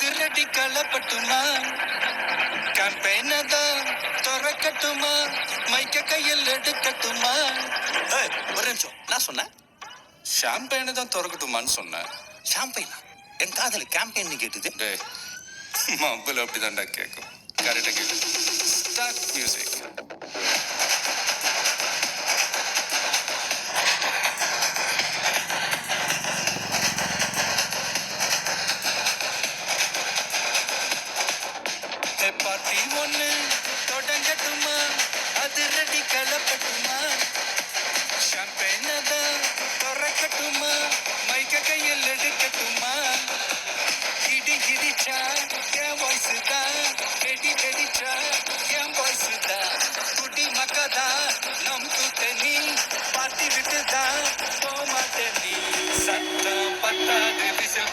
அதிரடி களப்பட்டுமா கேம்பெயின தான் திறக்கட்டுமா மைக்க கையில் எடுக்கட்டுமா ஒரு நிமிஷம் நான் சொன்னேன் ஷாம்பெயினை தான் திறக்கட்டுமான்னு சொன்னேன். ஷாம்பெயினா என் காதல கேம்பெயின் கேட்டுது டேய் மப்பிள் அப்படிதான்டா கேட்கும். கரெக்டாக கேட்கு. Start music. பார்ட்டி ஒன்று தொடங்கட்டுமா அதிரடி களப்பட்டுமா ஷாம்பெயினை தான் திறக்கட்டுமா மைக்க கையில் எடுக்கட்டுமா இடி இடிச்சா என் வாய்ஸ் தான் வெடி வெடிச்சா என் வாய்ஸ் தான் குடி மக்கதா நம் கூட்டணி பார்த்தி விட்டுதான் போமாட்டே நீ சத்தம் பத்தாது விசில்